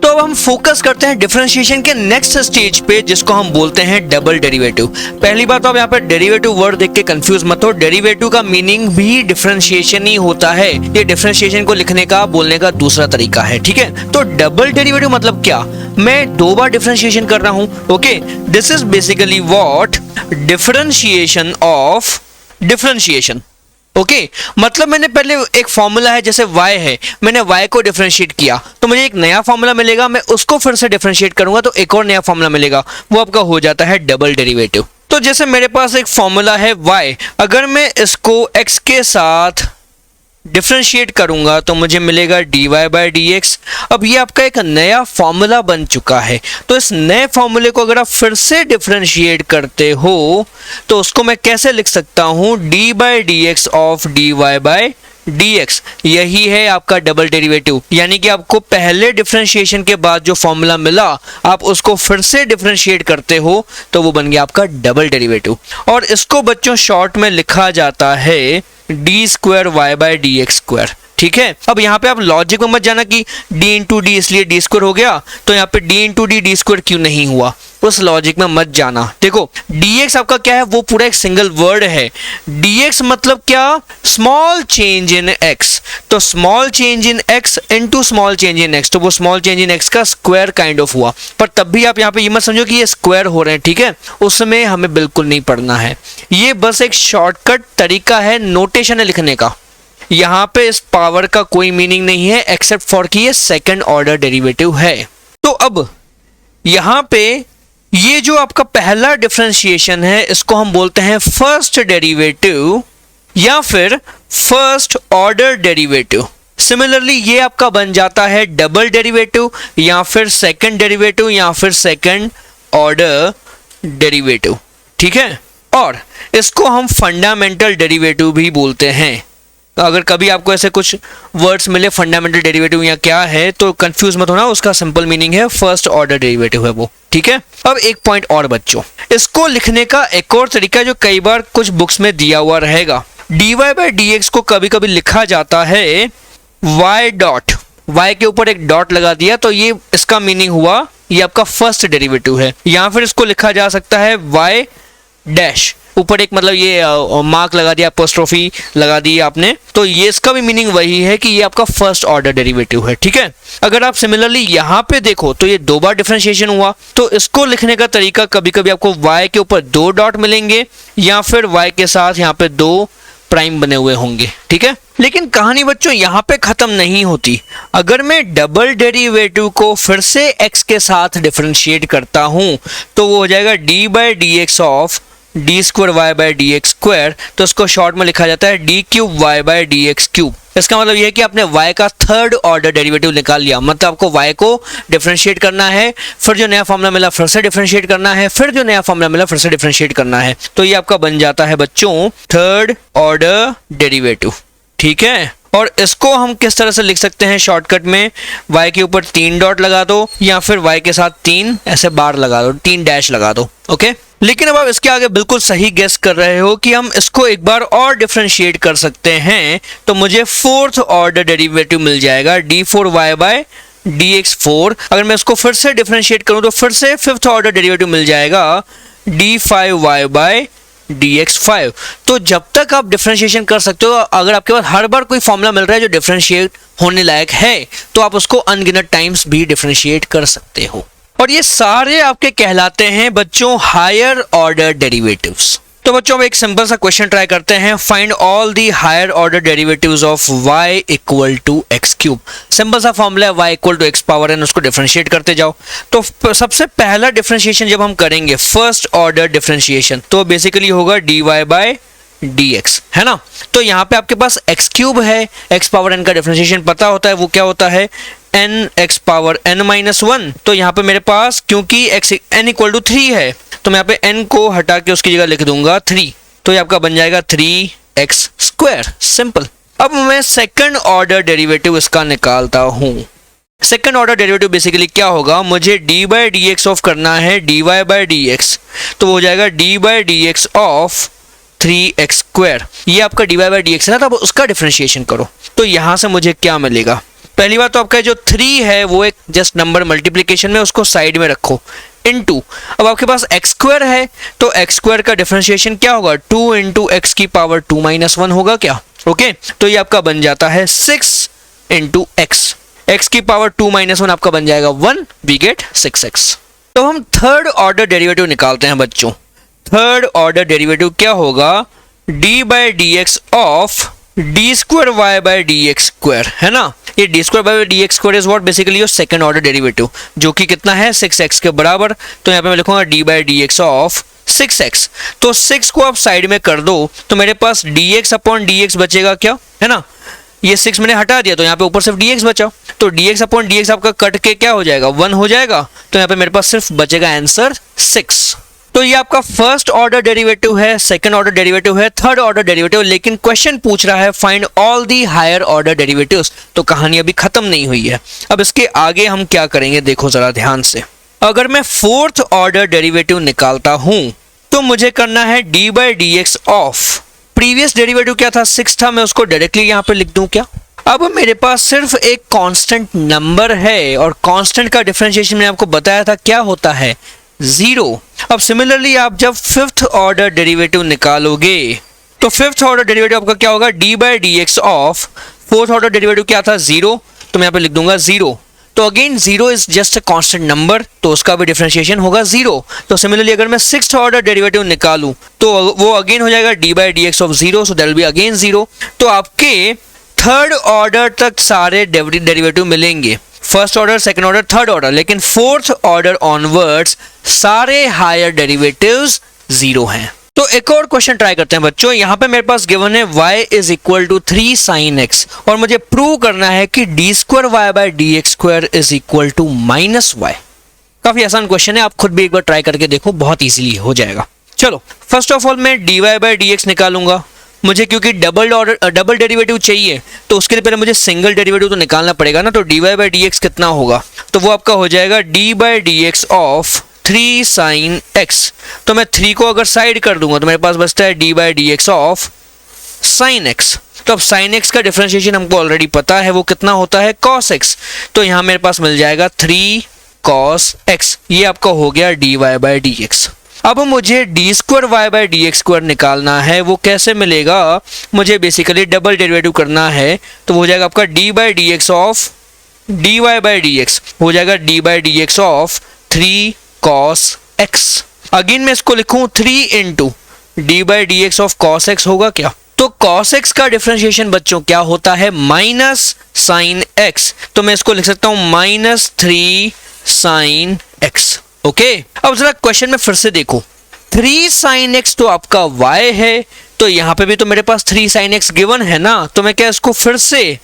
तो अब हम फोकस करते हैं डिफरेंशिएशन के नेक्स्ट स्टेज पे, जिसको हम बोलते हैं डबल डेरिवेटिव। पहली बात तो आप यहाँ पे डेरिवेटिव वर्ड देख के कंफ्यूज मत हो, डेरिवेटिव का मीनिंग भी डिफरेंशिएशन ही होता है। ये डिफरेंशिएशन को लिखने का, बोलने का दूसरा तरीका है, ठीक है। तो डबल डेरिवेटिव मतलब क्या, मैं दो बार डिफरेंशिएशन कर रहा हूं। Okay, this is basically what differentiation of differentiation. Okay, मतलब मैंने पहले एक फॉर्मूला है जैसे y है, मैंने y को डिफरेंशिएट किया तो मुझे एक नया फॉर्मूला मिलेगा, मैं उसको फिर से डिफरेंशिएट करूंगा तो एक और नया फॉर्मूला मिलेगा, वो आपका हो जाता है डबल डेरिवेटिव। तो जैसे मेरे पास एक फॉर्मूला है y, अगर मैं इसको x के साथ डिफरेंशिएट करूंगा तो मुझे मिलेगा dy बाई dx। अब ये आपका एक नया फॉर्मूला बन चुका है, तो इस नए फॉर्मूले को अगर आप फिर से डिफरेंशिएट करते हो तो उसको मैं कैसे लिख सकता हूं, dy by dx of dy by dx। यही है आपका डबल डेरिवेटिव, यानी कि आपको पहले डिफरेंशिएशन के बाद जो फॉर्मूला मिला आप उसको फिर से डिफरेंशिएट करते हो तो वो बन गया आपका डबल डेरिवेटिव। और इसको बच्चों शॉर्ट में लिखा जाता है d square y by d x square, ठीक है। अब यहाँ पे आप लॉजिक में मत जाना कि d इंटू डी इसलिए डी स्क्वायर हो गया, तो यहाँ पे d into D D square क्यों नहीं हुआ, उस लॉजिक में मत जाना। देखो dx आपका क्या है, वो पूरा एक सिंगल वर्ड है। dx मतलब क्या, स्मॉल चेंज इन x, तो small change in x into small change in x, तो वो स्मॉल चेंज इन x का स्क्वायर काइंड ऑफ हुआ। पर तब भी आप यहाँ पे ये मत समझो कि ये स्क्वायर हो रहे हैं, ठीक है, उसमें हमें बिल्कुल नहीं पढ़ना है। ये बस एक शॉर्टकट तरीका है, नोटेशन है लिखने का। यहाँ पे इस पावर का कोई मीनिंग नहीं है एक्सेप्ट फॉर कि ये सेकंड ऑर्डर डेरिवेटिव है। तो अब यहाँ पे ये जो आपका पहला डिफरेंशिएशन है इसको हम बोलते हैं फर्स्ट डेरिवेटिव या फिर फर्स्ट ऑर्डर डेरिवेटिव। सिमिलरली ये आपका बन जाता है डबल डेरिवेटिव या फिर सेकंड डेरिवेटिव या फिर सेकंड ऑर्डर डेरिवेटिव, ठीक है। और इसको हम फंडामेंटल डेरिवेटिव भी बोलते हैं। अगर कभी आपको ऐसे कुछ वर्ड्स मिले फंडामेंटल डेरिवेटिव या क्या है तो कंफ्यूज मत होना, उसका सिंपल मीनिंग है फर्स्ट ऑर्डर डेरिवेटिव है वो, ठीक है। अब एक पॉइंट और बच्चों, इसको लिखने का एक और तरीका जो कई बार कुछ बुक्स में दिया हुआ रहेगा, dy बाई dx को कभी कभी लिखा जाता है y डॉट, y के ऊपर एक डॉट लगा दिया तो ये इसका मीनिंग हुआ ये आपका फर्स्ट डेरिवेटिव है। या फिर इसको लिखा जा सकता है y डैश, ऊपर एक मतलब ये मार्क लगा दिया, अपोस्ट्रोफी लगा दी आपने, तो ये इसका भी मीनिंग वही है कि ये आपका फर्स्ट ऑर्डर डेरिवेटिव है, ठीक है। अगर आप सिमिलरली यहाँ पे देखो तो ये दो बार डिफरेंशिएशन हुआ, तो इसको लिखने का तरीका कभी कभी आपको y के ऊपर दो डॉट मिलेंगे या फिर y के साथ यहाँ पे दो प्राइम बने हुए होंगे, ठीक है। लेकिन कहानी बच्चों यहाँ पे खत्म नहीं होती। अगर मैं डबल डेरिवेटिव को फिर से x के साथ डिफरेंशिएट करता हूँ तो वो हो जाएगा d by d x of d square y by d x square, तो इसको शॉर्ट में लिखा जाता है d cube y by d x cube. इसका मतलब यह है कि आपने y का थर्ड ऑर्डर डेरिवेटिव निकाल लिया, मतलब आपको y को डिफरेंशिएट करना है, फिर जो नया फॉर्मूला मिला फिर से डिफरेंशिएट करना है, फिर जो नया फॉर्मूला मिला फिर से डिफरेंशिएट करना है, तो ये आपका बन जाता है बच्चों थर्ड ऑर्डर डेरिवेटिव, ठीक है। और इसको हम किस तरह से लिख सकते हैं शॉर्टकट में, y के ऊपर तीन डॉट लगा दो या फिर y के साथ तीन ऐसे बार लगा दो, तीन डैश लगा दो, ओके। लेकिन अब आप इसके आगे बिल्कुल सही गेस कर रहे हो कि हम इसको एक बार और डिफरेंशिएट कर सकते हैं, तो मुझे फोर्थ ऑर्डर डेरिवेटिव मिल जाएगा d four y by d x four. अगर मैं इसको फिर से डिफरेंशिएट करूं तो फिर से फिफ्थ ऑर्डर डेरिवेटिव मिल जाएगा d five y by d x five. तो जब तक आप डिफरेंशिएशन कर सकते हो, अगर आपके पास हर बार कोई फॉर्मूला मिल रहा है जो डिफरेंशिएट होने लायक है तो आप उसको अनगिनत टाइम्स भी डिफरेंशिएट कर सकते हो। और ये सारे आपके कहलाते हैं बच्चों हायर ऑर्डर डेरिवेटिव्स। तो बच्चों अब एक सिंपल सा क्वेश्चन ट्राई करते हैं, find all the higher order derivatives of y equal to x cube. Simple सा फॉर्मूला है y equal to x power n, उसको डिफरेंशिएट करते जाओ। तो सबसे पहला डिफरेंशिएशन जब हम करेंगे फर्स्ट ऑर्डर डिफरेंशिएशन तो बेसिकली होगा dy बाई dx, है ना। तो यहाँ पे आपके पास x क्यूब है, x पावर n का डिफरेंशिएशन पता होता है, वो क्या होता है n x power n minus one. तो यहाँ पे मेरे पास क्योंकि n इक्वल टू 3 है तो मैं यहाँ पे n को हटा के उसकी जगह लिख दूंगा 3, तो ये आपका बन जाएगा 3x स्क्वायर, सिंपल। अब मैं सेकंड ऑर्डर डेरिवेटिव इसका निकालता हूँ। सेकंड ऑर्डर डेरिवेटिव बेसिकली क्या होगा, मुझे d by d x of करना है d y by d x, तो वो हो जाएगा d by d x of 3x square. ये आपका d y by d x है ना, तो अब उसका डिफरेंशिएशन करो तो यहाँ से मुझे क्या मिलेगा, पहली बात तो आपका जो 3 है वो एक जस्ट नंबर मल्टीप्लीकेशन में, उसको साइड में रखो, इनटू अब आपके पास एक्स स्क्वायर है तो एक्स स्क्वायर का डिफरेंशिएशन क्या होगा, 2 इंटू एक्स की पावर 2 माइनस 1 होगा क्या, ओके। तो ये आपका बन जाता है 6 इंटू एक्स, एक्स की पावर 2 माइनस 1 आपका बन जाएगा 1, वी गेट 6x। तो हम थर्ड ऑर्डर डेरिवेटिव निकालते हैं बच्चों। थर्ड ऑर्डर डेरिवेटिव क्या होगा, d by d x of d square y by d x square, है ना। ये d square by d x square is what basically your second order derivative, जो कि कितना है 6x के बराबर। तो यहाँ पे मैं लिखूंगा D by d x of 6x। तो 6 को आप साइड में कर दो तो मेरे पास dx अपॉन dx बचेगा क्या, है ना। ये 6 मैंने हटा दिया तो यहाँ पे ऊपर सिर्फ dx बचा, तो dx अपॉन dx आपका कट के क्या हो जाएगा, 1 हो जाएगा। तो यहाँ पे मेरे पास सिर्फ बचेगा आंसर 6। तो ये आपका फर्स्ट ऑर्डर डेरिवेटिव है, सेकंड ऑर्डर डेरिवेटिव है, थर्ड ऑर्डर डेरिवेटिव। लेकिन क्वेश्चन पूछ रहा है find all the higher order derivatives, तो कहानी अभी खत्म नहीं हुई है। अब इसके आगे हम क्या करेंगे देखो जरा ध्यान से। अगर मैं फोर्थ ऑर्डर डेरिवेटिव निकालता हूं तो मुझे करना है d by d x of, previous derivative क्या था 6 था, मैं उसको डायरेक्टली यहां पे लिख दूं क्या। अब मेरे पास सिर्फ एक कांस्टेंट नंबर है और कांस्टेंट का डिफरेंशिएशन मैंने आपको बताया था क्या होता है, 0। अब सिमिलरली आप जब फिफ्थ ऑर्डर डेरिवेटिव निकालोगे तो फिफ्थ ऑर्डर डेरिवेटिव आपका क्या होगा, d by d x of, fourth order derivative क्या था 0, तो मैं यहाँ पे लिख दूंगा 0। तो again 0 is just a constant number, तो उसका भी डिफरेंशिएशन होगा 0। तो सिमिलरली अगर मैं सिक्स्थ ऑर्डर डेरिवेटिव निकालूं तो वो अगेन हो जाएगा d by d x of 0, so that will be again 0। तो आपके थर्ड ऑर्डर तक सारे डेरिवेटिव मिलेंगे, first order, second order, third order, लेकिन फोर्थ ऑर्डर ऑनवर्ड्स सारे हायर डेरिवेटिव्स 0 हैं। तो एक और क्वेश्चन ट्राई करते हैं बच्चों। यहाँ पे मेरे पास गिवन है y is equal to 3 sin x और मुझे प्रूव करना है कि d square y by d x square is equal to minus y. काफी आसान क्वेश्चन है, आप खुद भी एक बार ट्राई करके देखो, बहुत इजीली हो जाएगा। चलो फर्स्ट ऑफ ऑल मैं d y by d x निकालूंगा। मुझे क्योंकि डबल डेरिवेटिव चाहिए तो उसके लिए पहले मुझे सिंगल डेरिवेटिव तो निकालना पड़ेगा ना। तो d y by d x कितना होगा, तो वो आपका हो जाएगा d by d x of 3 sin x। तो मैं 3 को अगर साइड कर दूंगा तो मेरे पास बचता है d by d x of sin x। तो अब sin x का डिफरेंशिएशन हमको ऑलरेडी पता है, वो कितना होता है cos x। तो यहाँ मेरे पास मिल जाएगा 3 cos x, ये आपका हो गया d y by d x. अब मुझे d square y by d x square निकालना है, वो कैसे मिलेगा, मुझे बेसिकली डबल डेरिवेटिव करना है। तो वो हो जाएगा आपका d by d x of d y by d x, हो जाएगा d by d x of 3 cos x। Again मैं इसको लिखूं 3 into d by d x of cos x होगा क्या। तो cos x का डिफरेंशिएशन बच्चों क्या होता है, माइनस sin x। तो मैं इसको लिख सकता हूं माइनस 3 sin x, ओके। अब जरा क्वेश्चन में फिर से देखो, 3 sin x तो आपका y है, तो यहां पे भी तो मेरे पास 3 sin x गिवन है ना। तो मैं क्या इसको फिर से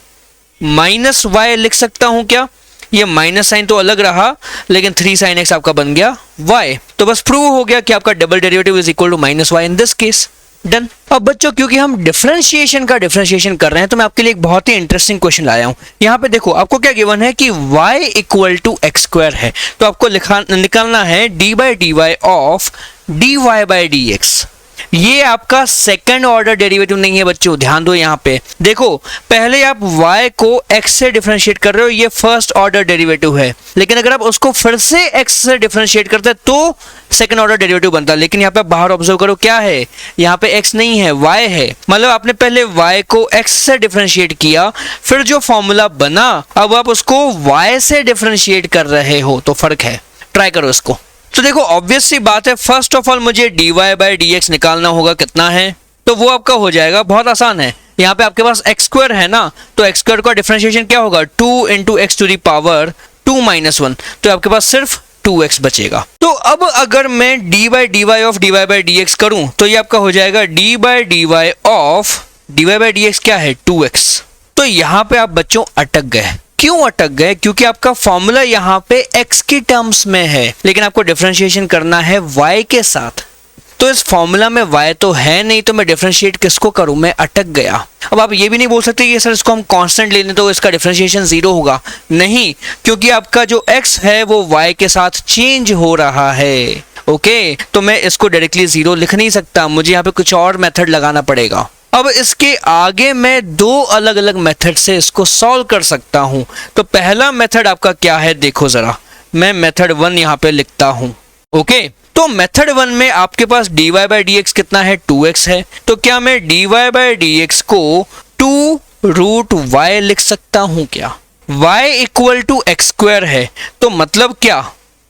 माइनस y लिख सकता हूं क्या, ये माइनस साइन तो अलग रहा लेकिन 3 sin x आपका बन गया y। तो बस प्रूव हो गया कि आपका double derivative is equal to minus y in this case, done. अब बच्चों क्योंकि हम डिफरेंशिएशन का डिफरेंशिएशन कर रहे हैं तो मैं आपके लिए एक बहुत ही इंटरेस्टिंग क्वेश्चन लाया हूं। यहाँ पे देखो आपको क्या गिवन है कि y equal to x square है, तो आपको निकालना है d by d y of d y by d x. ये आपका सेकंड ऑर्डर डेरिवेटिव नहीं है बच्चों, ध्यान दो। यहाँ पे देखो पहले आप y को x से डिफरेंशिएट कर रहे हो, ये फर्स्ट ऑर्डर डेरिवेटिव है, लेकिन अगर आप उसको फिर से x से डिफरेंशिएट करते हैं तो सेकंड ऑर्डर डेरिवेटिव बनता है। लेकिन यहाँ पे बाहर ऑब्जर्व करो क्या है, यहाँ पे x नहीं है y है, मतलब आपने पहले y को x से डिफरेंशिएट किया, फिर जो फॉर्मूला बना अब आप उसको y से डिफरेंशिएट कर रहे हो, तो फर्क है। ट्राई करो इसको। तो देखो ऑब्वियस सी बात है, फर्स्ट ऑफ ऑल मुझे d y by d x निकालना होगा, कितना है, तो वो आपका हो जाएगा, बहुत आसान है। यहाँ पे आपके पास एक्स स्क्वायर है ना, तो एक्स स्क्वायर का डिफरेंशिएशन क्या होगा, 2 into x to the power 2 minus 1, तो आपके पास सिर्फ 2x बचेगा। तो अब अगर मैं d by d y of d y by d x करूं तो ये आपका हो जाएगा d by d y of d y by d x क्या है 2x। तो यहाँ पे आप बच्चों अटक गए। क्यों अटक गए, क्योंकि आपका फॉर्मूला यहाँ पे x की टर्म्स में है, लेकिन आपको डिफरेंशिएशन करना है y के साथ। तो इस फॉर्मूला में y तो है नहीं, तो मैं डिफरेंशिएट किसको करूं, मैं अटक गया। अब आप ये भी नहीं बोल सकते कि सर इसको हम कांस्टेंट ले लें तो इसका डिफरेंशिएशन 0 होगा, नहीं, क्योंकि आपका जो x है वो y के साथ चेंज हो रहा है, ओके। तो मैं इसको डायरेक्टली 0 लिख नहीं सकता, मुझे यहाँ पे कुछ और मेथड लगाना पड़ेगा। अब इसके आगे मैं दो अलग अलग मेथड से इसको सॉल्व कर सकता हूं। तो पहला मेथड आपका क्या है, देखो जरा, मैं मेथड 1 यहां पे लिखता हूं। ओके, तो मेथड 1 में आपके पास dy बाई डी एक्स कितना है, 2x है। तो क्या मैं dy बाई डी एक्स को 2 रूट y लिख सकता हूं क्या? y equal to x square है, तो मतलब क्या,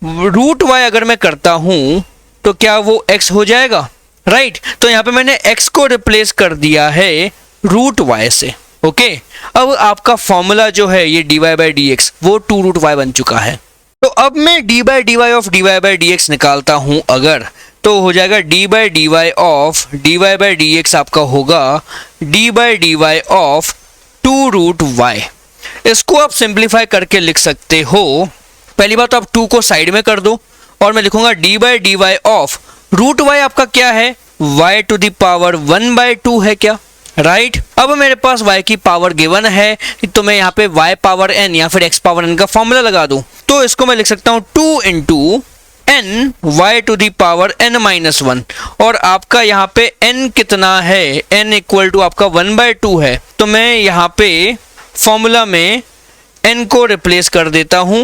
रूट y अगर मैं करता हूं तो क्या वो x हो जाएगा, राइट? तो यहां पे मैंने x को रिप्लेस कर दिया है रूट y से। ओके, अब आपका फॉर्मूला जो है ये dy बाई डी एक्स वो 2 रूट y बन चुका है। तो अब मैं d by d y of dy by d x निकालता हूं अगर, तो हो जाएगा d by d y of dy by d x आपका होगा d by d y of 2 root y। इसको आप सिंप्लीफाई करके लिख सकते हो। पहली बात तो आप 2 को साइड में कर दो और मैं लिखूंगा d by d y of root y आपका क्या है, y to the power 1 by 2 है क्या, राइट? अब मेरे पास y की पावर गिवन है, तो मैं यहाँ पे y पावर n या फिर x पावर n का फॉर्मूला लगा दूं। तो इसको मैं लिख सकता हूँ 2 into n y to the power n minus 1। और आपका यहाँ पे n कितना है, n इक्वल टू आपका 1 बाई 2 है। तो मैं यहाँ पे फॉर्मूला में n को रिप्लेस कर देता हूँ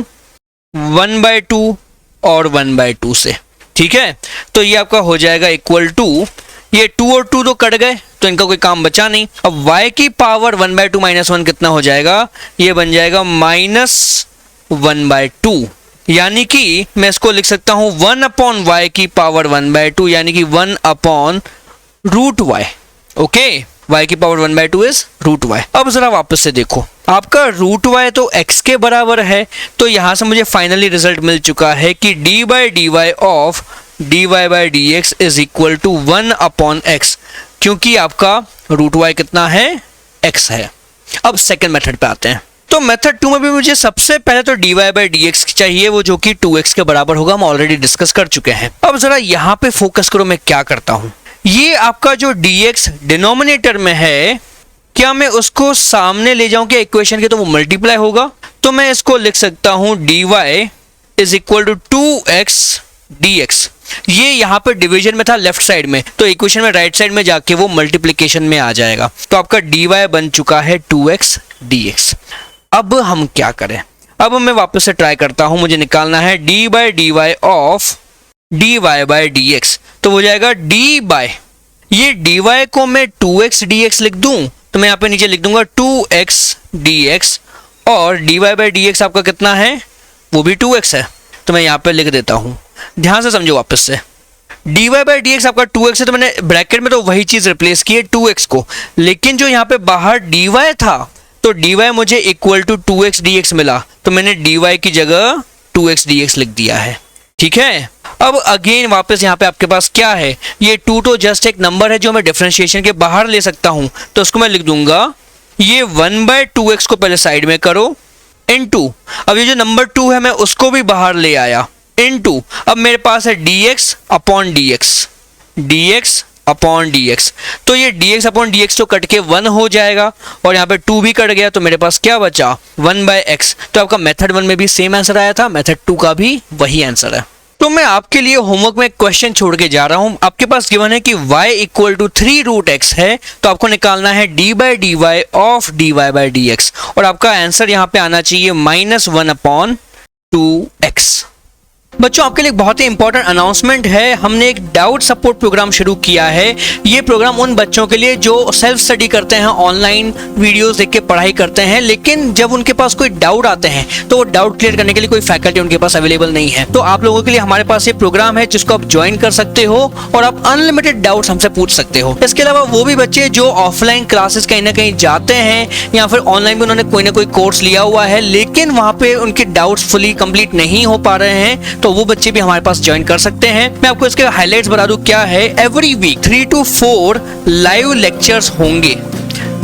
1 बाई 2 और 1 बाई 2 से, ठीक है? तो ये आपका हो जाएगा इक्वल टू, ये 2 और 2 तो कट गए तो इनका कोई काम बचा नहीं। अब y की पावर 1 बाई 2 माइनस 1 कितना हो जाएगा, ये बन जाएगा माइनस 1 बाई 2। यानी कि मैं इसको लिख सकता हूं 1 अपॉन y की पावर 1 बाई 2, यानी कि 1 upon root y। Okay, y की power 1 by 2 is root y। अब जरा वापस से देखो, आपका रूट y तो x के बराबर है, तो यहां से मुझे फाइनली रिजल्ट मिल चुका है कि d by d y of dy by d x is equal to 1 upon x, क्योंकि आपका रूट y कितना है, x है। अब सेकेंड मेथड पे आते हैं। तो मेथड 2 में भी मुझे सबसे पहले तो dy बाई डी एक्स चाहिए, वो जो कि 2x के बराबर होगा, हम ऑलरेडी डिस्कस कर चुके हैं। अब जरा यहाँ पे फोकस करो, मैं क्या करता हूँ, ये आपका जो dx डिनोमिनेटर में है, क्या मैं उसको सामने ले जाऊं क्या इक्वेशन के, तो वो मल्टीप्लाई होगा। तो मैं इसको लिख सकता हूं dy is equal to 2x dx। ये यहाँ पे डिवीजन में था लेफ्ट साइड में, तो इक्वेशन में राइट साइड में जाके वो मल्टीप्लिकेशन में आ जाएगा। तो आपका dy बन चुका है 2x dx। अब हम क्या करें, अब मैं वापस से ट्राई करता हूं, मुझे निकालना है d by d y of dy by dx। तो हो जाएगा d बाई, ये dy को मैं 2x dx लिख दूं, तो मैं यहाँ पे नीचे लिख दूंगा 2x dx, और dy बाई dx आपका कितना है, वो भी 2x है, तो मैं यहाँ पे लिख देता हूँ। ध्यान से समझो वापस से, dy बाई dx आपका 2x है, तो मैंने ब्रैकेट में तो वही चीज रिप्लेस की है 2x को, लेकिन जो यहाँ पे बाहर dy था, तो dy मुझे इक्वल टू 2x dx मिला, तो मैंने dy की जगह 2x dx लिख दिया है, ठीक है? अब अगेन वापस यहाँ पे आपके पास क्या है, ये 2 तो जस्ट एक नंबर है जो मैं डिफरेंशिएशन के बाहर ले सकता हूँ, तो उसको मैं लिख दूंगा, ये 1 बाई 2x को पहले साइड में करो, इनटू, अब ये जो नंबर 2 है मैं उसको भी बाहर ले आया, इनटू, अब मेरे पास है dx upon dx upon dx। तो ये dx अपॉन dx तो कट के 1 हो जाएगा, और यहाँ पे 2 भी कट गया, तो मेरे पास क्या बचा, 1 बाई x। तो आपका मेथड 1 में भी सेम आंसर आया था, मेथड 2 का भी वही आंसर है। तो मैं आपके लिए होमवर्क में एक क्वेश्चन छोड़ के जा रहा हूं। आपके पास गिवन है कि y equal to 3 root x है, तो आपको निकालना है d by d y of dy by d x, और आपका आंसर यहाँ पे आना चाहिए माइनस 1 अपॉन 2x। बच्चों, आपके लिए बहुत ही इंपॉर्टेंट अनाउंसमेंट है, हमने एक डाउट सपोर्ट प्रोग्राम शुरू किया है। ये प्रोग्राम उन बच्चों के लिए जो सेल्फ स्टडी करते हैं, ऑनलाइन वीडियोस देख के पढ़ाई करते हैं, लेकिन जब उनके पास कोई डाउट आते हैं तो वो डाउट क्लियर करने के लिए कोई फैकल्टी उनके पास अवेलेबल नहीं है। तो आप लोगों के लिए हमारे पास ये प्रोग्राम है जिसको आप ज्वाइन कर सकते हो, और आप अनलिमिटेड डाउट्स हमसे पूछ सकते हो। इसके अलावा वो भी बच्चे जो ऑफलाइन क्लासेस कहीं ना कहीं जाते हैं, या फिर ऑनलाइन भी उन्होंने कोई ना कोई कोर्स लिया हुआ है, लेकिन वहां पे उनके डाउट्स फुली कंप्लीट नहीं हो पा रहे हैं, तो वो बच्चे भी हमारे पास ज्वाइन कर सकते हैं। मैं आपको इसके हाइलाइट्स बता दूं क्या है। Every week 3 to 4 live lectures होंगे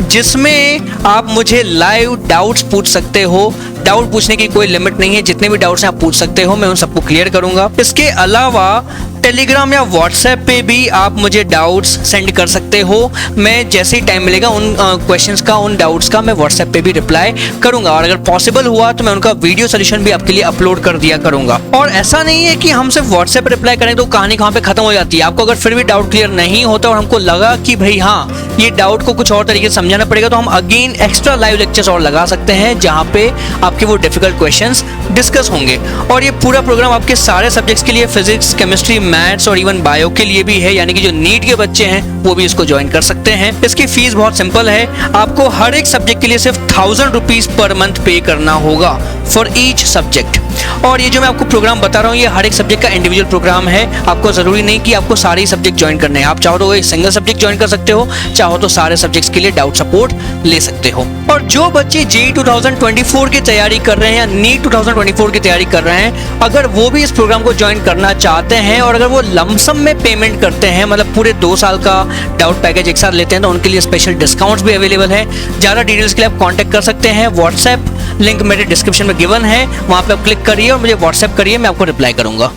जिसमें आप मुझे लाइव डाउट्स पूछ सकते हो। डाउट पूछने की कोई लिमिट नहीं है, जितने भी डाउट्स हैं आप पूछ सकते हो, मैं उन सबको क्लियर करूंगा। इसके अलावा टेलीग्राम या व्हाट्सएप पे भी आप मुझे डाउट्स सेंड कर सकते हो। मैं जैसे ही टाइम मिलेगा उन क्वेश्चंस का, उन डाउट्स का मैं व्हाट्सएप पे भी रिप्लाई करूंगा, और अगर पॉसिबल हुआ तो मैं उनका वीडियो सोल्यूशन भी आपके लिए अपलोड कर दिया करूंगा। और ऐसा नहीं है कि हम सिर्फ व्हाट्सएप पे रिप्लाई करें तो कहानी कहाँ पे खत्म हो जाती है। आपको अगर फिर भी डाउट क्लियर नहीं होता और हमको लगा कि भाई हाँ ये डाउट को कुछ और तरीके से समझाना पड़ेगा, तो हम अगेन एक्स्ट्रा लाइव लेक्चर्स और लगा सकते हैं जहाँ पे आपके वो डिफिकल्ट क्वेश्चंस डिस्कस होंगे। और ये पूरा प्रोग्राम आपके सारे सब्जेक्ट्स के लिए, फिजिक्स, केमिस्ट्री, मैथ्स और इवन बायो के लिए भी है, यानी कि जो नीट के बच्चे हैं वो भी इसको ज्वाइन कर सकते हैं। इसकी फीस बहुत सिंपल है, आपको हर एक सब्जेक्ट के लिए सिर्फ 1000 रुपीज पर मंथ पे करना होगा फॉर ईच सब्जेक्ट। और ये जो मैं आपको प्रोग्राम बता रहा हूँ ये हर एक सब्जेक्ट का इंडिविजुअल प्रोग्राम है। आपको जरूरी नहीं कि आपको सारे सब्जेक्ट ज्वाइन करने हैं, आप चाहो तो एक सिंगल सब्जेक्ट ज्वाइन कर सकते हो, चाहो तो सारे सब्जेक्ट्स के लिए डाउट सपोर्ट ले सकते हो। और जो बच्चे जेईई 2024 की तैयारी कर रहे हैं या नीट 2024 की तैयारी कर रहे हैं, अगर वो भी इस प्रोग्राम को ज्वाइन करना चाहते हैं और अगर वो लमसम में पेमेंट करते हैं, मतलब पूरे 2 साल का डाउट पैकेज एक साथ लेते हैं, तो उनके लिए स्पेशल डिस्काउंट्स भी अवेलेबल है। ज़्यादा डिटेल्स के लिए आप कॉन्टैक्ट कर सकते हैं। व्हाट्सएप लिंक मेरे डिस्क्रिप्शन में गिवन है, वहाँ पे आप क्लिक करिए और मुझे व्हाट्सएप करिए, मैं आपको रिप्लाई करूंगा।